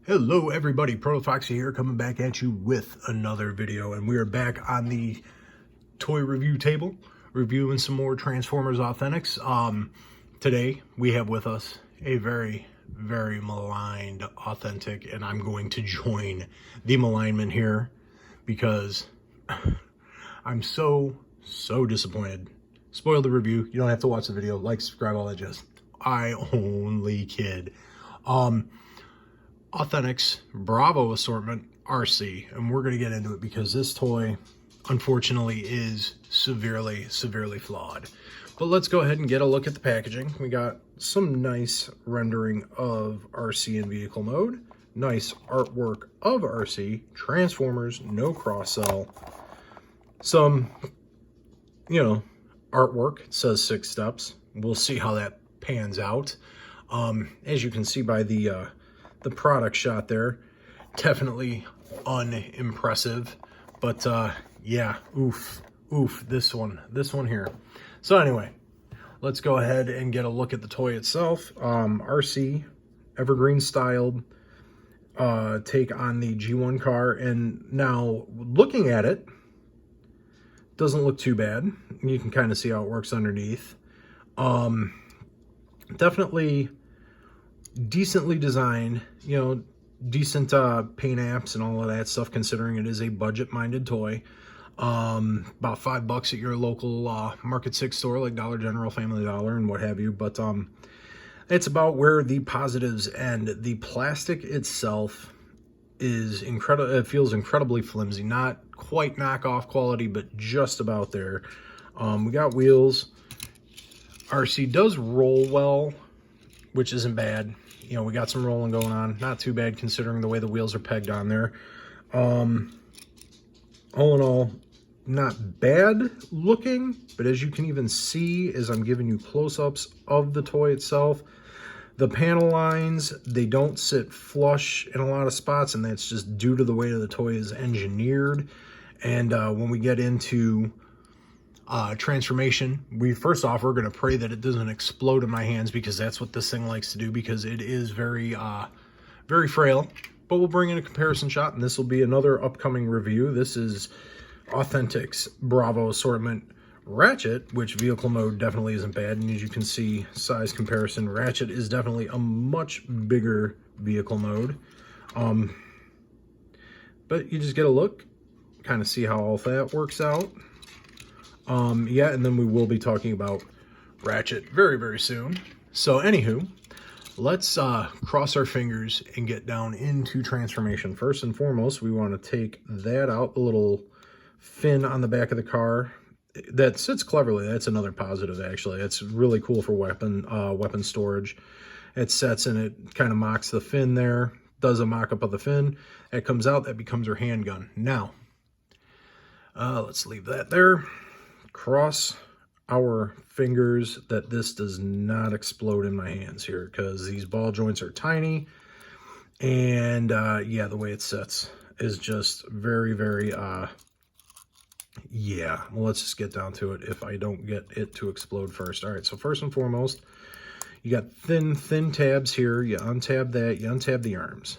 Hello everybody, ProtoFoxy here, coming back at you with another video, and we are back on the toy review table, reviewing some more Transformers Authentics. Today we have with us a very maligned Authentic, and I'm going to join the malignment here because I'm so disappointed. Spoiled the review. You don't have to watch the video. Like, subscribe, all that jazz. I only kid. Authentics Bravo assortment Arcee, and we're going to get into it because this toy unfortunately is severely flawed. But let's go ahead and get a look at the packaging. We got some nice rendering of Arcee in vehicle mode, nice artwork of Arcee, Transformers, no cross-sell, some, artwork. It says 6 steps. We'll see how that pans out. As you can see by the product shot there, definitely unimpressive, but yeah, oof, this one here. So anyway, let's go ahead and get a look at the toy itself. Arcee evergreen styled take on the G1 car, and now looking at it, doesn't look too bad. You can kind of see how it works underneath. Definitely decently designed, decent paint apps and all of that stuff, considering it is a budget-minded toy. About $5 at your local Market 6 store like Dollar General, Family Dollar, and what have you. But it's about where the positives end. The plastic itself is incredible. It feels incredibly flimsy, not quite knockoff quality, but just about there. We got wheels. Arcee does roll well, which isn't bad. We got some rolling going on. Not too bad considering the way the wheels are pegged on there. All in all, not bad looking, but as you can even see as I'm giving you close-ups of the toy itself, the panel lines, they don't sit flush in a lot of spots, and that's just due to the way the toy is engineered. And when we get into transformation, we're going to pray that it doesn't explode in my hands, because that's what this thing likes to do, because it is very frail. But we'll bring in a comparison shot, and this will be another upcoming review. This is Authentics Bravo assortment Ratchet, which vehicle mode definitely isn't bad, and as you can see, size comparison, Ratchet is definitely a much bigger vehicle mode. But you just get a look, kind of see how all that works out. Yeah, and then we will be talking about Ratchet very soon. So anywho, let's cross our fingers and get down into transformation. First and foremost, we want to take that out, the little fin on the back of the car. That sits cleverly. That's another positive, actually. It's really cool for weapon storage. It sets and it kind of mocks the fin there, does a mock-up of the fin. That comes out, that becomes our handgun. Now, let's leave that there. Cross our fingers that this does not explode in my hands here, because these ball joints are tiny, and yeah, the way it sits is just very yeah, well, let's just get down to it if I don't get it to explode first. All right, so first and foremost, you got thin tabs here. You untab that, you untab the arms,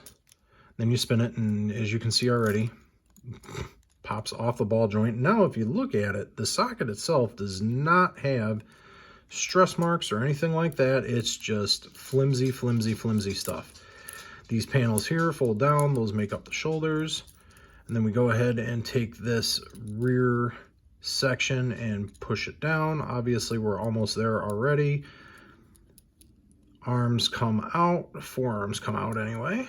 then you spin it, and as you can see already, pops off the ball joint. Now, if you look at it, the socket itself does not have stress marks or anything like that. It's just flimsy stuff. These panels here fold down. Those make up the shoulders. And then we go ahead and take this rear section and push it down. Obviously, we're almost there already. Arms come out. Forearms come out anyway.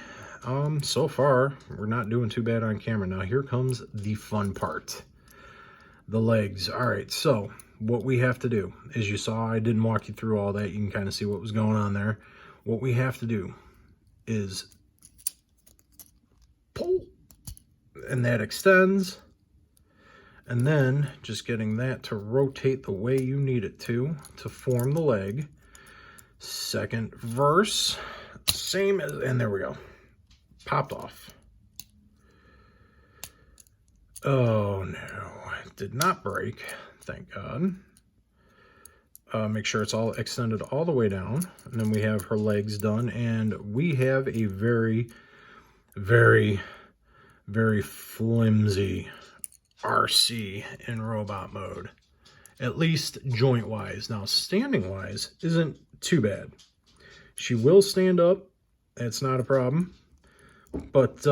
So far, we're not doing too bad on camera. Now, here comes the fun part. The legs. All right, so what we have to do, as you saw, I didn't walk you through all that. You can kind of see what was going on there. What we have to do is pull, and that extends. And then just getting that to rotate the way you need it to form the leg. Second verse, same as, and there we go. Popped off. Oh no, it did not break, thank God. Make sure it's all extended all the way down, and then we have her legs done, and we have a very Very, very flimsy Arcee in robot mode. At least joint-wise. Now, standing-wise isn't too bad. She will stand up. That's not a problem. But,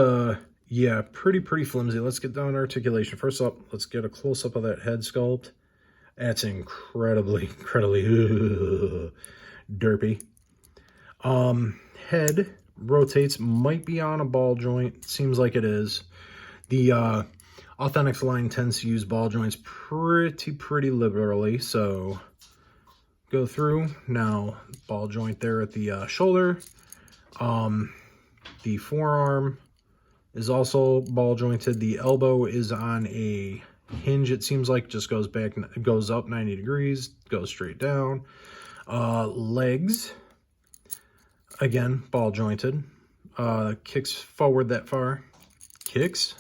yeah, pretty flimsy. Let's get down to articulation. First up, let's get a close-up of that head sculpt. That's incredibly derpy. Head rotates, might be on a ball joint. Seems like it is. The Authentics line tends to use ball joints pretty liberally, so go through. Now, ball joint there at the shoulder. The forearm is also ball jointed. The elbow is on a hinge, it seems like. Just goes back, goes up 90 degrees, goes straight down. Legs, again, ball jointed. Kicks forward that far, kicks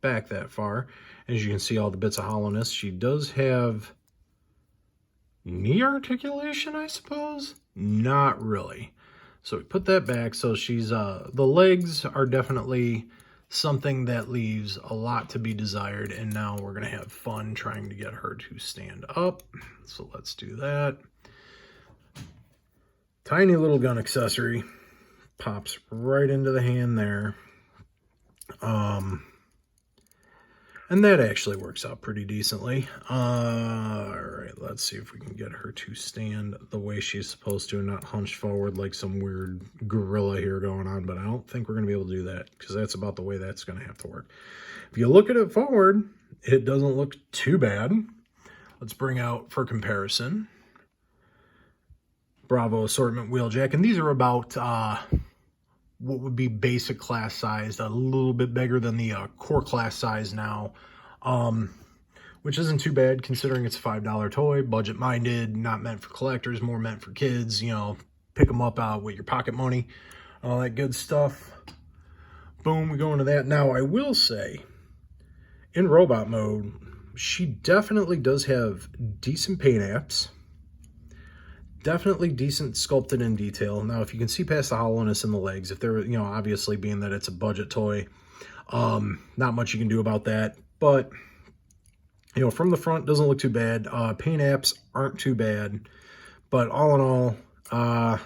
back that far. As you can see, all the bits of hollowness. She does have knee articulation, I suppose. Not really. So we put that back. So she's the legs are definitely something that leaves a lot to be desired, and now we're gonna have fun trying to get her to stand up. So let's do that. Tiny little gun accessory pops right into the hand there. And that actually works out pretty decently. All right, let's see if we can get her to stand the way she's supposed to and not hunched forward like some weird gorilla here going on. But I don't think we're going to be able to do that because that's about the way that's going to have to work. If you look at it forward, it doesn't look too bad. Let's bring out, for comparison, Bravo assortment wheeljack. And these are about what would be basic class sized, a little bit bigger than the core class size now, which isn't too bad considering it's a $5 toy, budget minded, not meant for collectors, more meant for kids, you know, pick them up with your pocket money, all that good stuff. Boom, we go into that. Now, I will say, in robot mode, she definitely does have decent paint apps. Definitely decent sculpted in detail. Now, if you can see past the hollowness in the legs, if they're, you know, obviously being that it's a budget toy, not much you can do about that. But, you know, from the front, doesn't look too bad. Paint apps aren't too bad. But all in all,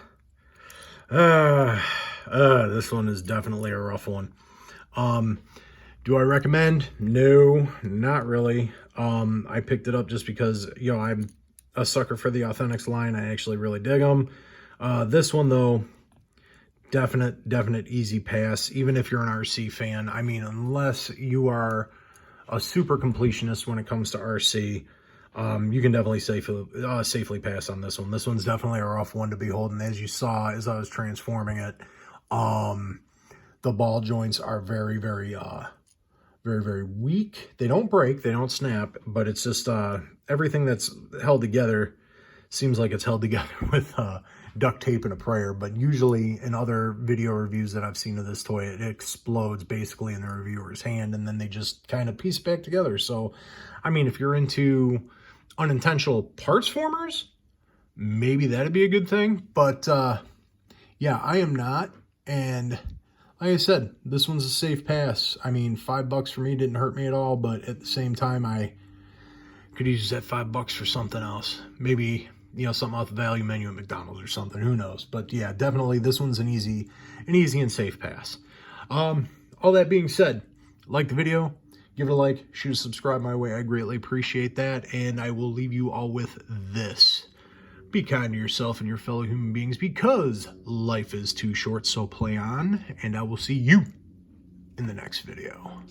this one is definitely a rough one. Do I recommend? No, not really. I picked it up just because, you know, I'm a sucker for the Authentics line. I actually really dig them. This one, though, definite easy pass, even if you're an Arcee fan. I mean, unless you are a super completionist when it comes to Arcee, you can definitely safely pass on this one. This one's definitely a rough one to behold, and as you saw as I was transforming it, the ball joints are very weak. They don't break, they don't snap, but it's just everything that's held together seems like it's held together with duct tape and a prayer. But usually in other video reviews that I've seen of this toy, it explodes basically in the reviewer's hand, and then they just kind of piece back together. So, I mean, if you're into unintentional parts formers, maybe that'd be a good thing. But yeah, I am not. And like I said, this one's a safe pass. I mean, $5 for me didn't hurt me at all, but at the same time, I could use that $5 for something else. Maybe, you know, something off the value menu at McDonald's or something. Who knows? But yeah, definitely this one's an easy and safe pass. All that being said, like the video, give it a like, shoot a subscribe my way. I greatly appreciate that. And I will leave you all with this. Be kind to yourself and your fellow human beings because life is too short, so play on. And I will see you in the next video.